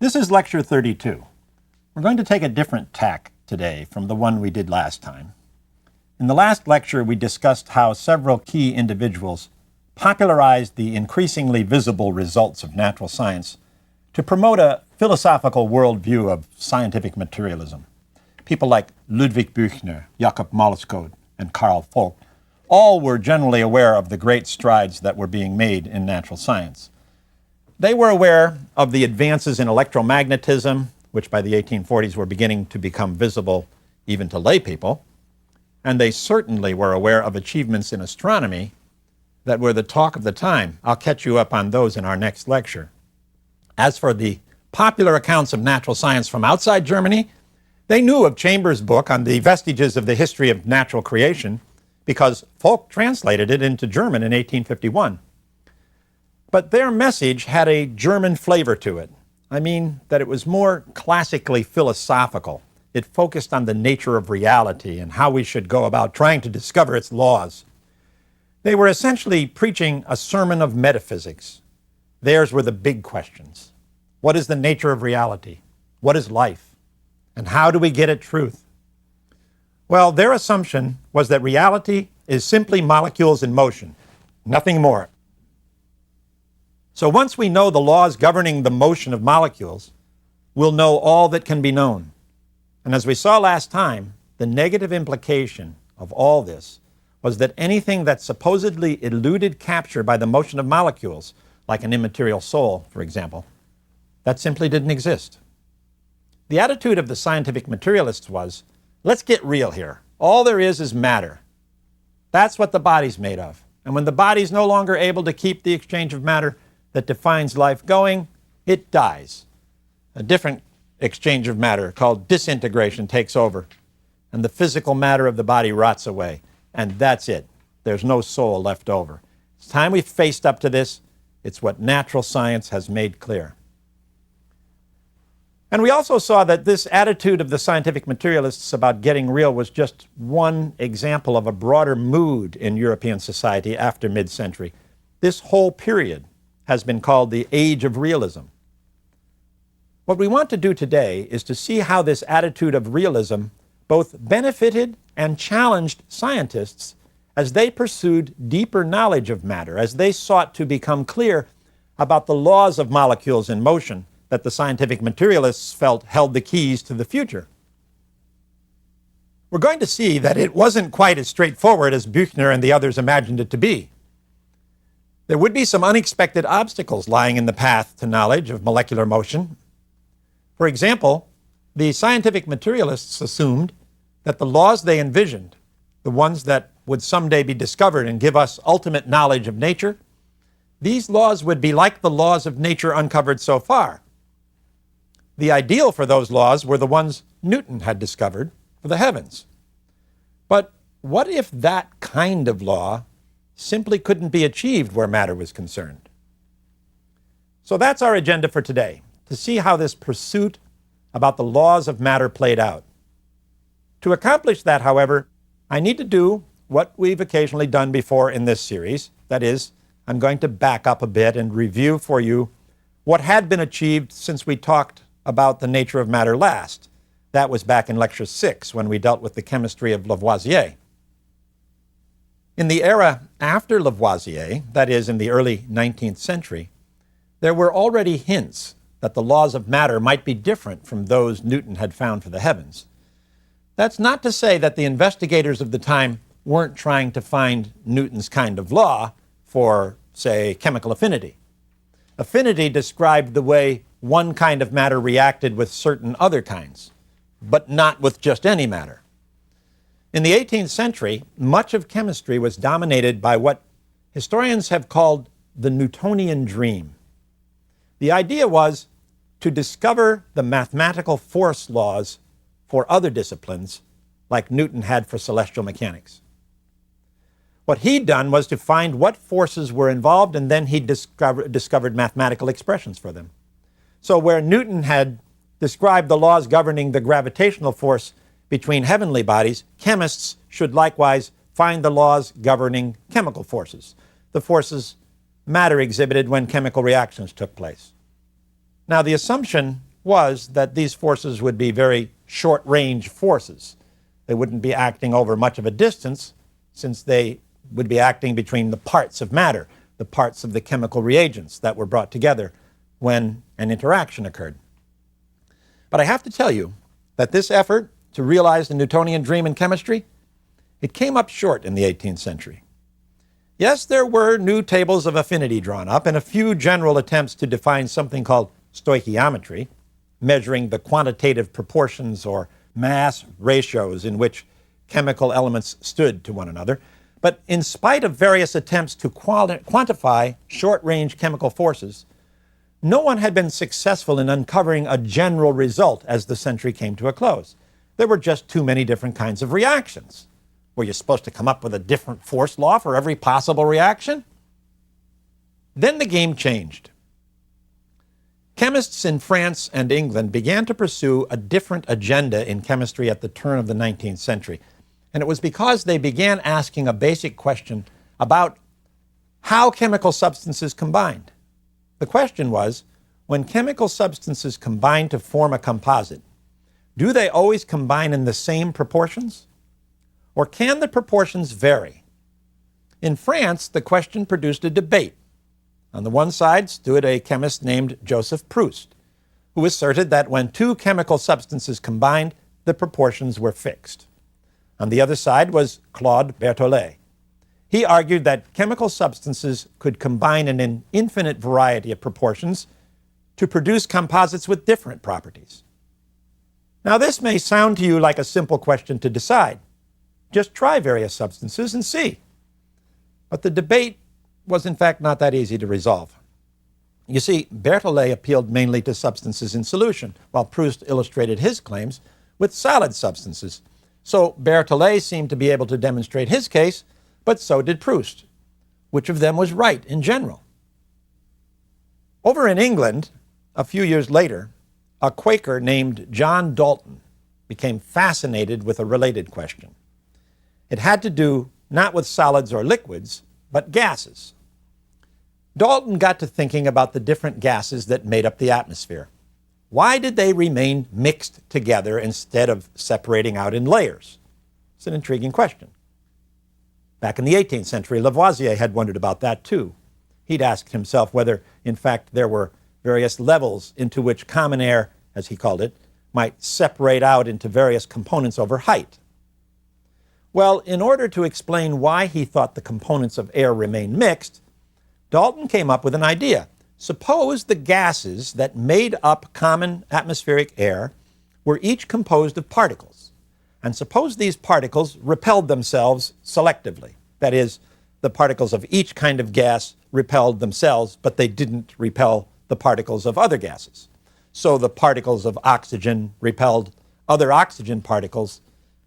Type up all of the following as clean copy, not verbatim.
This is Lecture 32. We're going to take a different tack today from the one we did last time. In the last lecture, we discussed how several key individuals popularized the increasingly visible results of natural science to promote a philosophical worldview of scientific materialism. People like Ludwig Büchner, Jakob Maleskod, and Carl Vogt all were generally aware of the great strides that were being made in natural science. They were aware of the advances in electromagnetism, which by the 1840s were beginning to become visible even to lay people, and they certainly were aware of achievements in astronomy that were the talk of the time. I'll catch you up on those in our next lecture. As for the popular accounts of natural science from outside Germany, they knew of Chambers' book on the vestiges of the history of natural creation because Vogt translated it into German in 1851. But their message had a German flavor to it. I mean that it was more classically philosophical. It focused on the nature of reality and how we should go about trying to discover its laws. They were essentially preaching a sermon of metaphysics. Theirs were the big questions. What is the nature of reality? What is life? And how do we get at truth? Well, their assumption was that reality is simply molecules in motion, nothing more. So once we know the laws governing the motion of molecules, we'll know all that can be known. And as we saw last time, the negative implication of all this was that anything that supposedly eluded capture by the motion of molecules, like an immaterial soul, for example, that simply didn't exist. The attitude of the scientific materialists was, let's get real here. All there is matter. That's what the body's made of. And when the body's no longer able to keep the exchange of matter that defines life going, it dies. A different exchange of matter called disintegration takes over, and the physical matter of the body rots away. And that's it. There's no soul left over. It's time we faced up to this. It's what natural science has made clear. And we also saw that this attitude of the scientific materialists about getting real was just one example of a broader mood in European society after mid-century. This whole period has been called the Age of Realism. What we want to do today is to see how this attitude of realism both benefited and challenged scientists as they pursued deeper knowledge of matter, as they sought to become clear about the laws of molecules in motion that the scientific materialists felt held the keys to the future. We're going to see that it wasn't quite as straightforward as Büchner and the others imagined it to be. There would be some unexpected obstacles lying in the path to knowledge of molecular motion. For example, the scientific materialists assumed that the laws they envisioned, the ones that would someday be discovered and give us ultimate knowledge of nature, these laws would be like the laws of nature uncovered so far. The ideal for those laws were the ones Newton had discovered for the heavens. But what if that kind of law simply couldn't be achieved where matter was concerned? So that's our agenda for today, to see how this pursuit about the laws of matter played out. To accomplish that, however, I need to do what we've occasionally done before in this series. That is, I'm going to back up a bit and review for you what had been achieved since we talked about the nature of matter last. That was back in Lecture 6 when we dealt with the chemistry of Lavoisier. In the era after Lavoisier, that is, in the early 19th century, there were already hints that the laws of matter might be different from those Newton had found for the heavens. That's not to say that the investigators of the time weren't trying to find Newton's kind of law for, say, chemical affinity. Affinity described the way one kind of matter reacted with certain other kinds, but not with just any matter. In the 18th century, much of chemistry was dominated by what historians have called the Newtonian dream. The idea was to discover the mathematical force laws for other disciplines, like Newton had for celestial mechanics. What he'd done was to find what forces were involved, and then he discovered mathematical expressions for them. So where Newton had described the laws governing the gravitational force between heavenly bodies, chemists should likewise find the laws governing chemical forces, the forces matter exhibited when chemical reactions took place. Now, the assumption was that these forces would be very short-range forces. They wouldn't be acting over much of a distance, since they would be acting between the parts of matter, the parts of the chemical reagents that were brought together when an interaction occurred. But I have to tell you that this effort to realize the Newtonian dream in chemistry, it came up short in the 18th century. Yes, there were new tables of affinity drawn up and a few general attempts to define something called stoichiometry, measuring the quantitative proportions or mass ratios in which chemical elements stood to one another. But in spite of various attempts to quantify short-range chemical forces, no one had been successful in uncovering a general result as the century came to a close. There were just too many different kinds of reactions. Were you supposed to come up with a different force law for every possible reaction? Then the game changed. Chemists in France and England began to pursue a different agenda in chemistry at the turn of the 19th century. And it was because they began asking a basic question about how chemical substances combined. The question was, when chemical substances combine to form a composite, do they always combine in the same proportions? Or can the proportions vary? In France, the question produced a debate. On the one side stood a chemist named Joseph Proust, who asserted that when two chemical substances combined, the proportions were fixed. On the other side was Claude Berthollet. He argued that chemical substances could combine in an infinite variety of proportions to produce composites with different properties. Now, this may sound to you like a simple question to decide. Just try various substances and see. But the debate was in fact not that easy to resolve. You see, Berthollet appealed mainly to substances in solution, while Proust illustrated his claims with solid substances. So Berthollet seemed to be able to demonstrate his case, but so did Proust. Which of them was right in general? Over in England, a few years later, a Quaker named John Dalton became fascinated with a related question. It had to do not with solids or liquids, but gases. Dalton got to thinking about the different gases that made up the atmosphere. Why did they remain mixed together instead of separating out in layers? It's an intriguing question. Back in the 18th century, Lavoisier had wondered about that too. He'd asked himself whether, in fact, there were various levels into which common air, as he called it, might separate out into various components over height. Well, in order to explain why he thought the components of air remained mixed, Dalton came up with an idea. Suppose the gases that made up common atmospheric air were each composed of particles, and suppose these particles repelled themselves selectively. That is, the particles of each kind of gas repelled themselves, but they didn't repel the particles of other gases. So the particles of oxygen repelled other oxygen particles,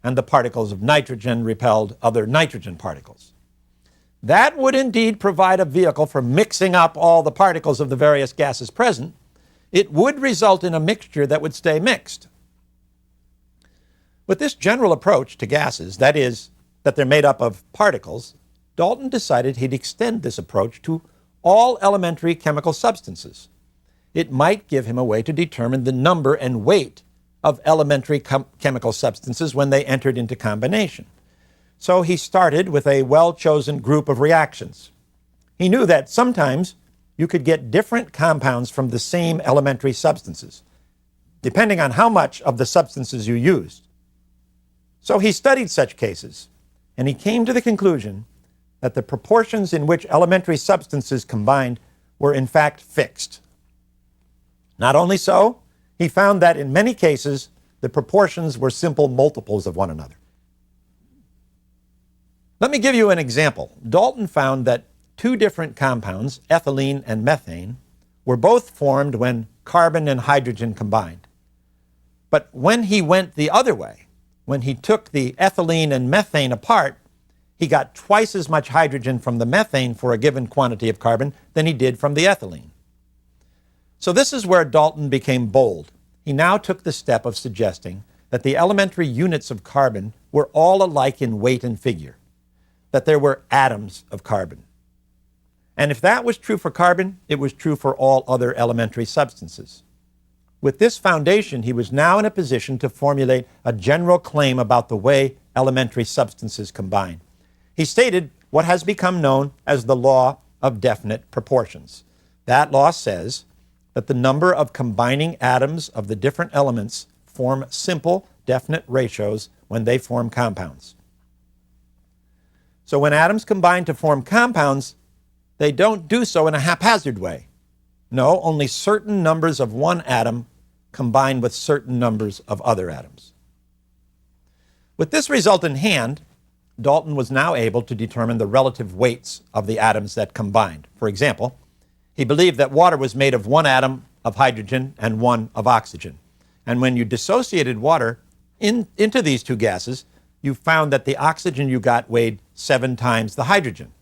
and the particles of nitrogen repelled other nitrogen particles. That would indeed provide a vehicle for mixing up all the particles of the various gases present. It would result in a mixture that would stay mixed. With this general approach to gases, that is, that they're made up of particles, Dalton decided he'd extend this approach to all elementary chemical substances. It might give him a way to determine the number and weight of elementary chemical substances when they entered into combination. So he started with a well-chosen group of reactions. He knew that sometimes you could get different compounds from the same elementary substances, depending on how much of the substances you used. So he studied such cases, and he came to the conclusion that the proportions in which elementary substances combined were in fact fixed. Not only so, he found that in many cases, the proportions were simple multiples of one another. Let me give you an example. Dalton found that two different compounds, ethylene and methane, were both formed when carbon and hydrogen combined. But when he went the other way, when he took the ethylene and methane apart, he got twice as much hydrogen from the methane for a given quantity of carbon than he did from the ethylene. So this is where Dalton became bold. He now took the step of suggesting that the elementary units of carbon were all alike in weight and figure, that there were atoms of carbon. And if that was true for carbon, it was true for all other elementary substances. With this foundation, he was now in a position to formulate a general claim about the way elementary substances combine. He stated what has become known as the law of definite proportions. That law says that the number of combining atoms of the different elements form simple, definite ratios when they form compounds. So when atoms combine to form compounds, they don't do so in a haphazard way. No, only certain numbers of one atom combine with certain numbers of other atoms. With this result in hand, Dalton was now able to determine the relative weights of the atoms that combined. For example, he believed that water was made of one atom of hydrogen and one of oxygen. And when you dissociated water into these two gases, you found that the oxygen you got weighed 7 times the hydrogen.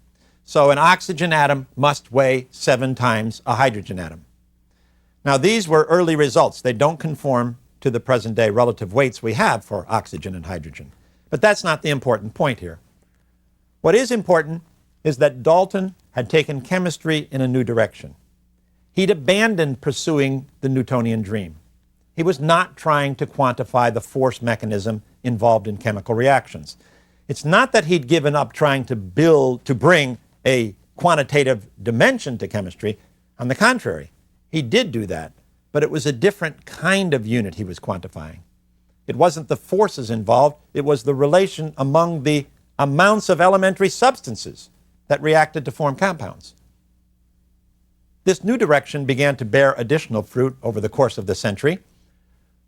So an oxygen atom must weigh 7 times a hydrogen atom. Now, these were early results. They don't conform to the present-day relative weights we have for oxygen and hydrogen. But that's not the important point here. What is important is that Dalton had taken chemistry in a new direction. He'd abandoned pursuing the Newtonian dream. He was not trying to quantify the force mechanism involved in chemical reactions. It's not that he'd given up trying to bring a quantitative dimension to chemistry. On the contrary, he did do that, but it was a different kind of unit he was quantifying. It wasn't the forces involved, it was the relation among the amounts of elementary substances that reacted to form compounds. This new direction began to bear additional fruit over the course of the century.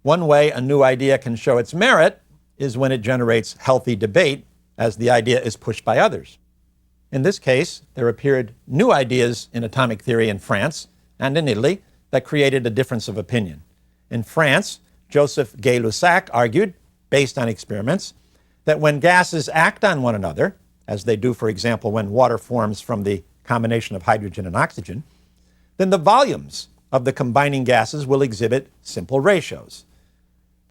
One way a new idea can show its merit is when it generates healthy debate as the idea is pushed by others. In this case, there appeared new ideas in atomic theory in France and in Italy that created a difference of opinion. In France, Joseph Gay-Lussac argued, based on experiments, that when gases act on one another, as they do, for example, when water forms from the combination of hydrogen and oxygen, then the volumes of the combining gases will exhibit simple ratios.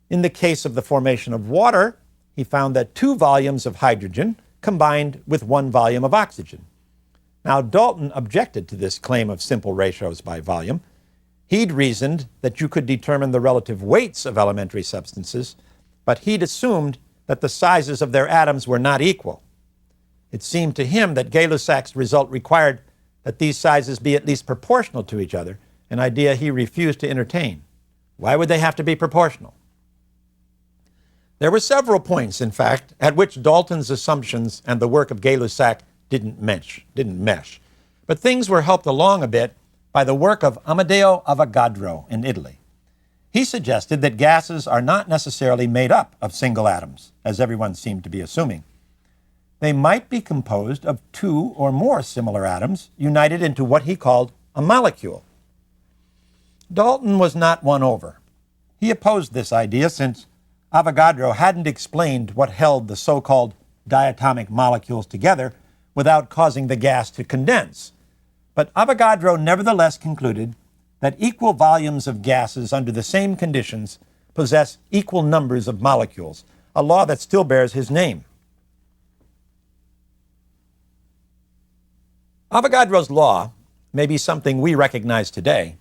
In the case of the formation of water, he found that 2 volumes of hydrogen combined with 1 volume of oxygen. Now, Dalton objected to this claim of simple ratios by volume. He'd reasoned that you could determine the relative weights of elementary substances, but he'd assumed that the sizes of their atoms were not equal. It seemed to him that Gay-Lussac's result required that these sizes be at least proportional to each other, an idea he refused to entertain. Why would they have to be proportional? There were several points, in fact, at which Dalton's assumptions and the work of Gay-Lussac didn't mesh. But things were helped along a bit by the work of Amedeo Avogadro in Italy. He suggested that gases are not necessarily made up of single atoms, as everyone seemed to be assuming. They might be composed of 2 or more similar atoms united into what he called a molecule. Dalton was not won over. He opposed this idea since Avogadro hadn't explained what held the so-called diatomic molecules together without causing the gas to condense. But Avogadro nevertheless concluded that equal volumes of gases under the same conditions possess equal numbers of molecules, a law that still bears his name. Avogadro's law may be something we recognize today,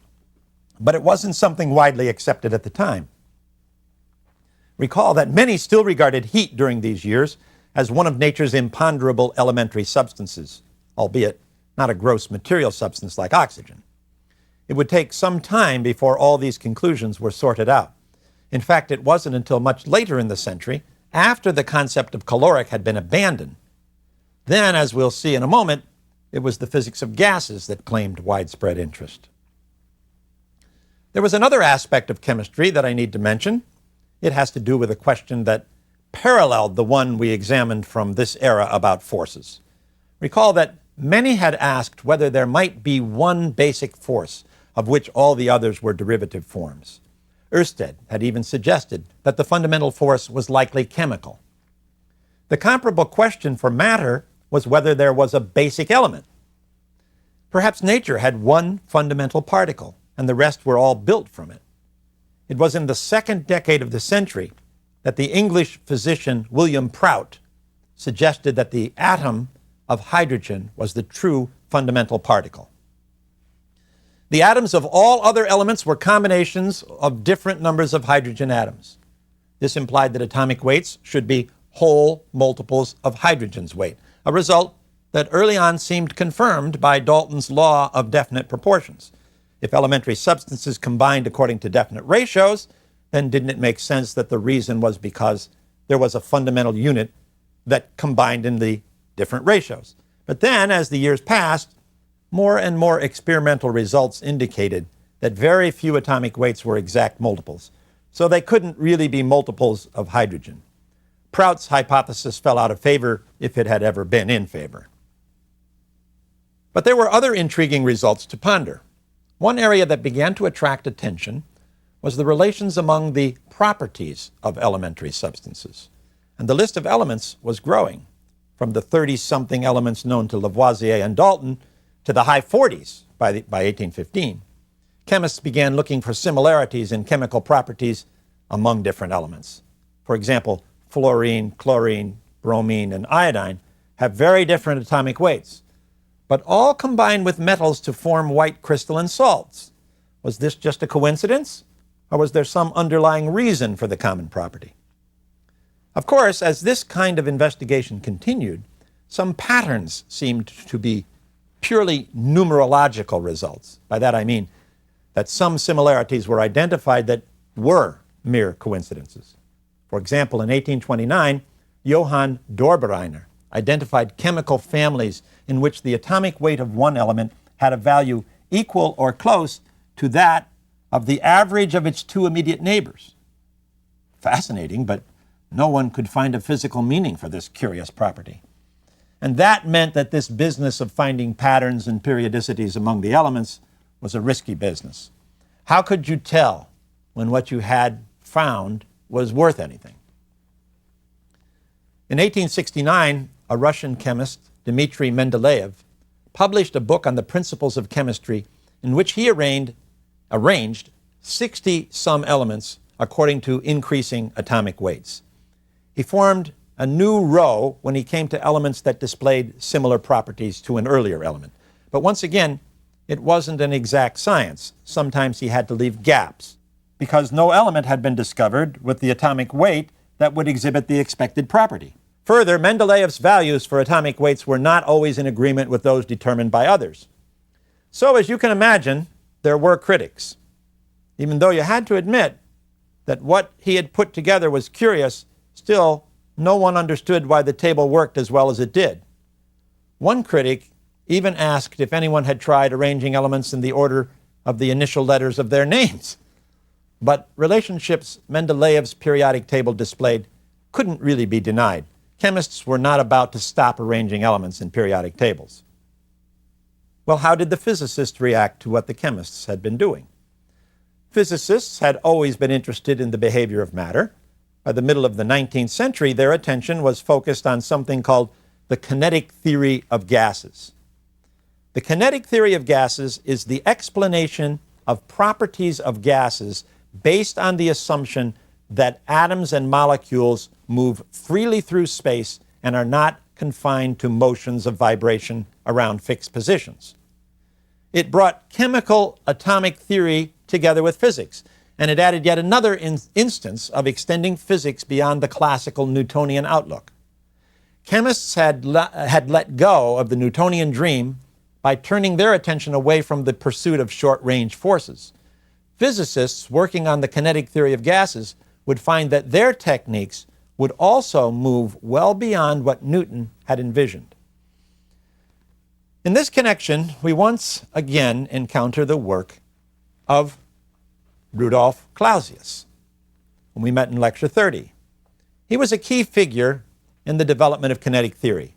but it wasn't something widely accepted at the time. Recall that many still regarded heat during these years as one of nature's imponderable elementary substances, albeit not a gross material substance like oxygen. It would take some time before all these conclusions were sorted out. In fact, it wasn't until much later in the century, after the concept of caloric had been abandoned. Then, as we'll see in a moment, it was the physics of gases that claimed widespread interest. There was another aspect of chemistry that I need to mention. It has to do with a question that paralleled the one we examined from this era about forces. Recall that many had asked whether there might be one basic force of which all the others were derivative forms. Ørsted had even suggested that the fundamental force was likely chemical. The comparable question for matter was whether there was a basic element. Perhaps nature had one fundamental particle, and the rest were all built from it. It was in the second decade of the century that the English physician William Prout suggested that the atom of hydrogen was the true fundamental particle. The atoms of all other elements were combinations of different numbers of hydrogen atoms. This implied that atomic weights should be whole multiples of hydrogen's weight, a result that early on seemed confirmed by Dalton's law of definite proportions. If elementary substances combined according to definite ratios, then didn't it make sense that the reason was because there was a fundamental unit that combined in the different ratios? But then, as the years passed, more and more experimental results indicated that very few atomic weights were exact multiples, so they couldn't really be multiples of hydrogen. Prout's hypothesis fell out of favor if it had ever been in favor. But there were other intriguing results to ponder. One area that began to attract attention was the relations among the properties of elementary substances. And the list of elements was growing, from the 30-something elements known to Lavoisier and Dalton to the high 40s by 1815. Chemists began looking for similarities in chemical properties among different elements. For example, fluorine, chlorine, bromine, and iodine have very different atomic weights, but all combine with metals to form white crystalline salts. Was this just a coincidence, or was there some underlying reason for the common property? Of course, as this kind of investigation continued, some patterns seemed to be purely numerological results. By that I mean that some similarities were identified that were mere coincidences. For example, in 1829, Johann Dorbereiner identified chemical families in which the atomic weight of one element had a value equal or close to that of the average of its two immediate neighbors. Fascinating, but no one could find a physical meaning for this curious property. And that meant that this business of finding patterns and periodicities among the elements was a risky business. How could you tell when what you had found was worth anything? In 1869, a Russian chemist, Dmitry Mendeleev, published a book on the principles of chemistry in which he arranged 60-some elements according to increasing atomic weights. He formed a new row when he came to elements that displayed similar properties to an earlier element. But once again, it wasn't an exact science. Sometimes he had to leave gaps because no element had been discovered with the atomic weight that would exhibit the expected property. Further, Mendeleev's values for atomic weights were not always in agreement with those determined by others. So, as you can imagine, there were critics. Even though you had to admit that what he had put together was curious, still, no one understood why the table worked as well as it did. One critic even asked if anyone had tried arranging elements in the order of the initial letters of their names. But relationships Mendeleev's periodic table displayed couldn't really be denied. Chemists were not about to stop arranging elements in periodic tables. Well, how did the physicists react to what the chemists had been doing? Physicists had always been interested in the behavior of matter. By the middle of the 19th century, their attention was focused on something called the kinetic theory of gases. The kinetic theory of gases is the explanation of properties of gases based on the assumption that atoms and molecules move freely through space and are not confined to motions of vibration around fixed positions. It brought chemical atomic theory together with physics, and it added yet another instance of extending physics beyond the classical Newtonian outlook. Chemists had let go of the Newtonian dream by turning their attention away from the pursuit of short-range forces. Physicists working on the kinetic theory of gases would find that their techniques would also move well beyond what Newton had envisioned. In this connection, we once again encounter the work of Rudolf Clausius, whom we met in Lecture 30. He was a key figure in the development of kinetic theory.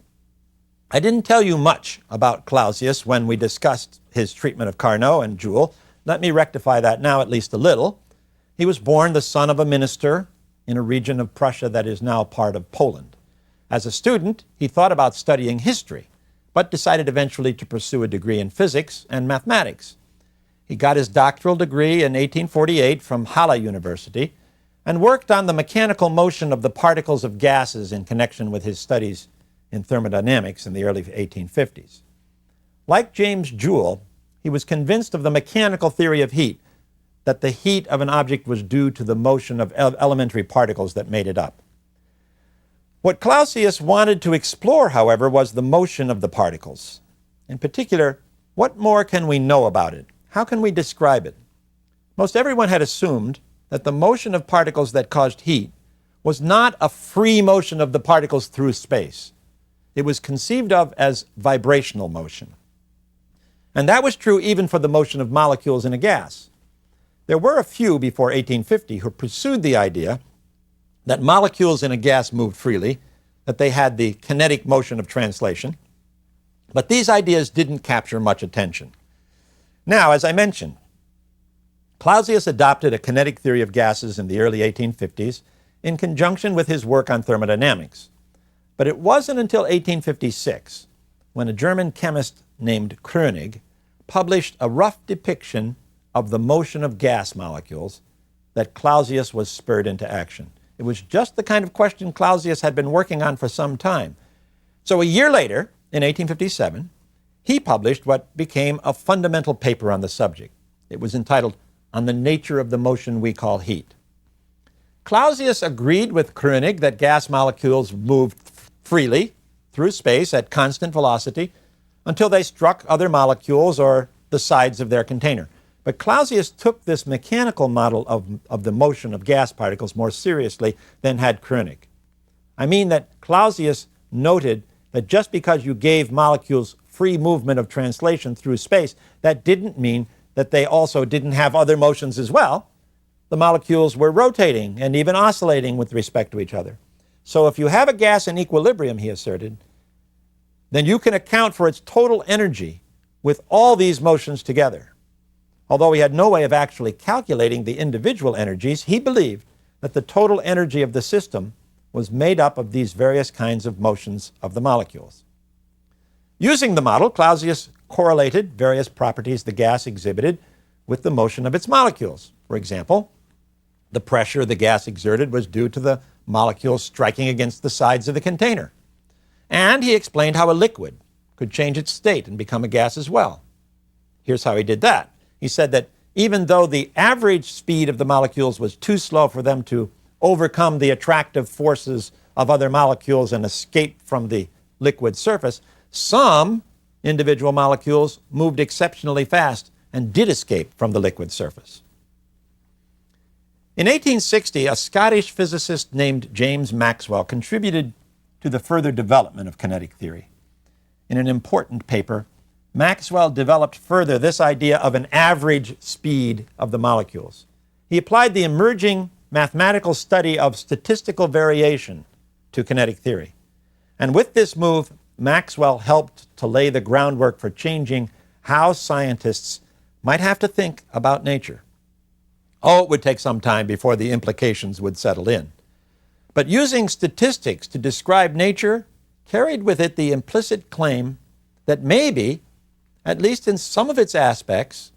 I didn't tell you much about Clausius when we discussed his treatment of Carnot and Joule. Let me rectify that now at least a little. He was born the son of a minister in a region of Prussia that is now part of Poland. As a student, he thought about studying history, but decided eventually to pursue a degree in physics and mathematics. He got his doctoral degree in 1848 from Halle University and worked on the mechanical motion of the particles of gases in connection with his studies in thermodynamics in the early 1850s. Like James Joule, He was convinced of the mechanical theory of heat, that the heat of an object was due to the motion of elementary particles that made it up. What Clausius wanted to explore, however, was the motion of the particles. In particular, what more can we know about it? How can we describe it? Most everyone had assumed that the motion of particles that caused heat was not a free motion of the particles through space. It was conceived of as vibrational motion. And that was true even for the motion of molecules in a gas. There were a few before 1850 who pursued the idea that molecules in a gas moved freely, that they had the kinetic motion of translation. But these ideas didn't capture much attention. Now, as I mentioned, Clausius adopted a kinetic theory of gases in the early 1850s in conjunction with his work on thermodynamics. But it wasn't until 1856, when a German chemist named Koenig published a rough depiction of the motion of gas molecules, that Clausius was spurred into action. It was just the kind of question Clausius had been working on for some time. So a year later, in 1857, he published what became a fundamental paper on the subject. It was entitled On the Nature of the Motion We Call Heat. Clausius agreed with Koenig that gas molecules moved freely through space at constant velocity until they struck other molecules or the sides of their container. But Clausius took this mechanical model of the motion of gas particles more seriously than had Koenig. I mean that Clausius noted that just because you gave molecules free movement of translation through space, that didn't mean that they also didn't have other motions as well. The molecules were rotating and even oscillating with respect to each other. So if you have a gas in equilibrium, he asserted, then you can account for its total energy with all these motions together. Although he had no way of actually calculating the individual energies, he believed that the total energy of the system was made up of these various kinds of motions of the molecules. Using the model, Clausius correlated various properties the gas exhibited with the motion of its molecules. For example, the pressure the gas exerted was due to the molecules striking against the sides of the container. And he explained how a liquid could change its state and become a gas as well. Here's how he did that. He said that even though the average speed of the molecules was too slow for them to overcome the attractive forces of other molecules and escape from the liquid surface, some individual molecules moved exceptionally fast and did escape from the liquid surface. In 1860, a Scottish physicist named James Maxwell contributed to the further development of kinetic theory. In an important paper, Maxwell developed further this idea of an average speed of the molecules. He applied the emerging mathematical study of statistical variation to kinetic theory. And with this move, Maxwell helped to lay the groundwork for changing how scientists might have to think about nature. Oh, it would take some time before the implications would settle in. But using statistics to describe nature carried with it the implicit claim that maybe, at least in some of its aspects,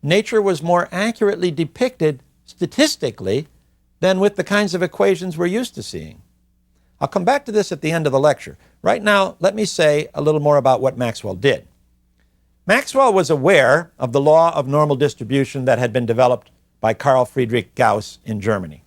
nature was more accurately depicted statistically than with the kinds of equations we're used to seeing. I'll come back to this at the end of the lecture. Right now, let me say a little more about what Maxwell did. Maxwell was aware of the law of normal distribution that had been developed by Carl Friedrich Gauss in Germany.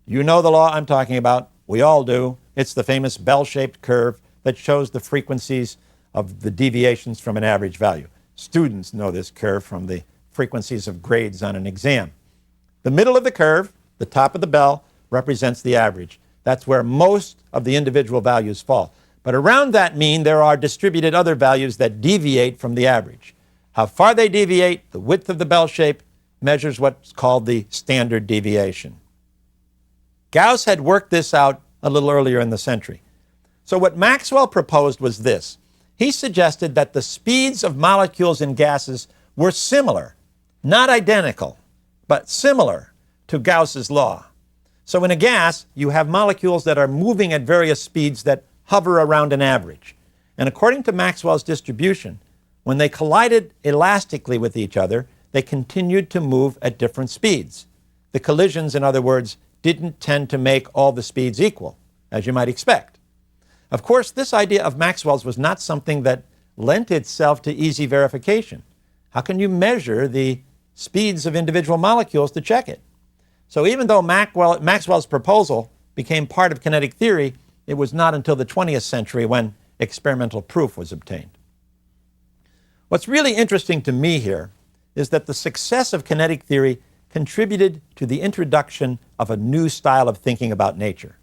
You know the law I'm talking about. We all do. It's the famous bell-shaped curve that shows the frequencies of the deviations from an average value. Students know this curve from the frequencies of grades on an exam. The middle of the curve, the top of the bell, represents the average. That's where most of the individual values fall. But around that mean, there are distributed other values that deviate from the average. How far they deviate, the width of the bell shape, measures what's called the standard deviation. Gauss had worked this out a little earlier in the century. So what Maxwell proposed was this. He suggested that the speeds of molecules in gases were similar, not identical, but similar to Gauss's law. So in a gas, you have molecules that are moving at various speeds that hover around an average. And according to Maxwell's distribution, when they collided elastically with each other, they continued to move at different speeds. The collisions, in other words, didn't tend to make all the speeds equal, as you might expect. Of course, this idea of Maxwell's was not something that lent itself to easy verification. How can you measure the speeds of individual molecules to check it? So even though Maxwell's proposal became part of kinetic theory, it was not until the 20th century when experimental proof was obtained. What's really interesting to me here is that the success of kinetic theory contributed to the introduction of a new style of thinking about nature.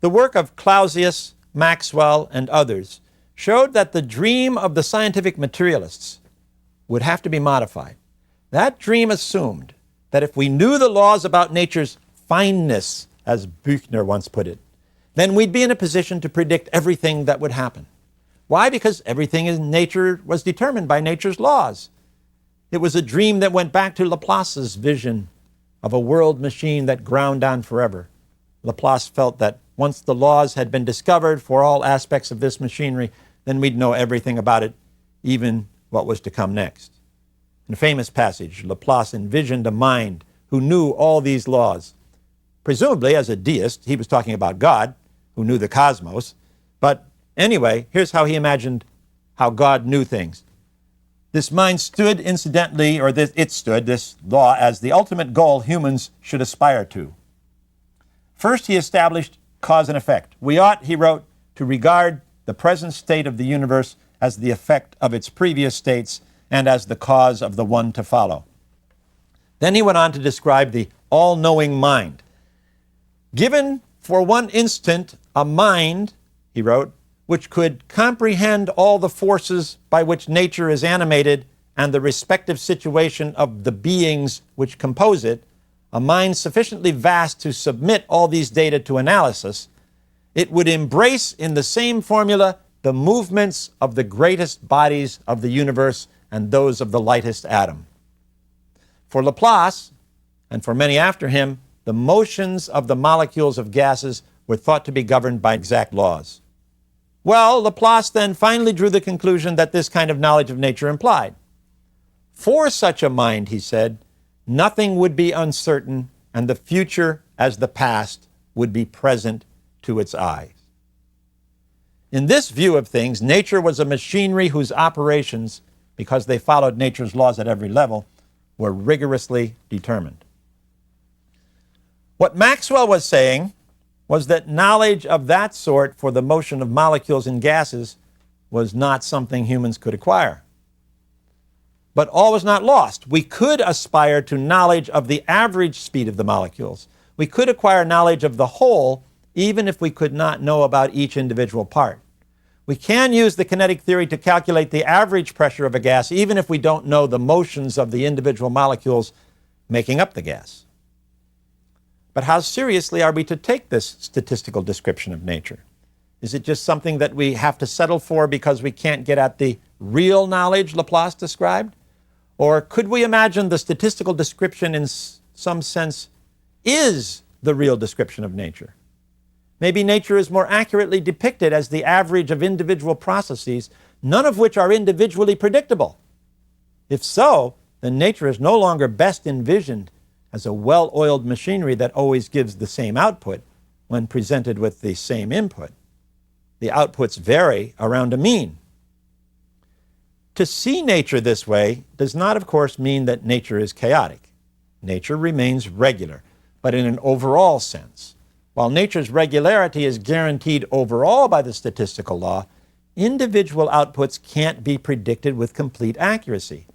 The work of Clausius, Maxwell, and others showed that the dream of the scientific materialists would have to be modified. That dream assumed that if we knew the laws about nature's fineness, as Büchner once put it, then we'd be in a position to predict everything that would happen. Why? Because everything in nature was determined by nature's laws. It was a dream that went back to Laplace's vision of a world machine that ground on forever. Laplace felt that once the laws had been discovered for all aspects of this machinery, then we'd know everything about it, even what was to come next. In a famous passage, Laplace envisioned a mind who knew all these laws. Presumably, as a deist, he was talking about God, who knew the cosmos. But anyway, here's how he imagined how God knew things. This mind stood, incidentally, this law, as the ultimate goal humans should aspire to. First, he established cause and effect. We ought, he wrote, to regard the present state of the universe as the effect of its previous states and as the cause of the one to follow. Then he went on to describe the all-knowing mind. Given for one instant a mind, he wrote, which could comprehend all the forces by which nature is animated and the respective situation of the beings which compose it, a mind sufficiently vast to submit all these data to analysis, it would embrace in the same formula the movements of the greatest bodies of the universe and those of the lightest atom. For Laplace, and for many after him, the motions of the molecules of gases were thought to be governed by exact laws. Well, Laplace then finally drew the conclusion that this kind of knowledge of nature implied. For such a mind, he said, nothing would be uncertain, and the future as the past would be present to its eyes. In this view of things, nature was a machinery whose operations, because they followed nature's laws at every level, were rigorously determined. What Maxwell was saying was that knowledge of that sort for the motion of molecules and gases was not something humans could acquire. But all was not lost. We could aspire to knowledge of the average speed of the molecules. We could acquire knowledge of the whole, even if we could not know about each individual part. We can use the kinetic theory to calculate the average pressure of a gas, even if we don't know the motions of the individual molecules making up the gas. But how seriously are we to take this statistical description of nature? Is it just something that we have to settle for because we can't get at the real knowledge Laplace described? Or could we imagine the statistical description in some sense is the real description of nature? Maybe nature is more accurately depicted as the average of individual processes, none of which are individually predictable. If so, then nature is no longer best envisioned as a well-oiled machinery that always gives the same output when presented with the same input. The outputs vary around a mean. To see nature this way does not, of course, mean that nature is chaotic. Nature remains regular, but in an overall sense. While nature's regularity is guaranteed overall by the statistical law, individual outputs can't be predicted with complete accuracy.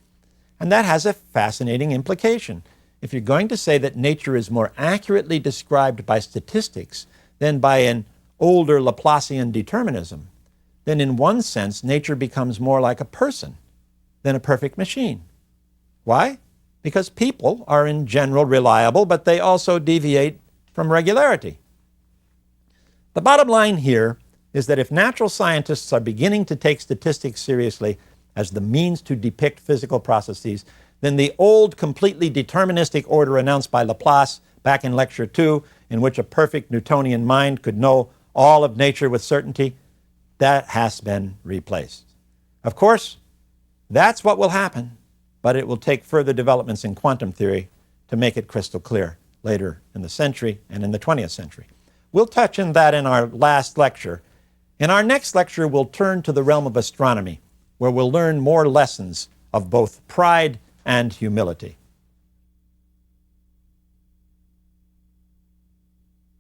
And that has a fascinating implication. If you're going to say that nature is more accurately described by statistics than by an older Laplacian determinism, then in one sense, nature becomes more like a person than a perfect machine. Why? Because people are in general reliable, but they also deviate from regularity. The bottom line here is that if natural scientists are beginning to take statistics seriously as the means to depict physical processes, then the old, completely deterministic order announced by Laplace back in Lecture 2, in which a perfect Newtonian mind could know all of nature with certainty, that has been replaced. Of course, that's what will happen, but it will take further developments in quantum theory to make it crystal clear later in the century and in the 20th century. We'll touch on that in our last lecture. In our next lecture, we'll turn to the realm of astronomy, where we'll learn more lessons of both pride and humility.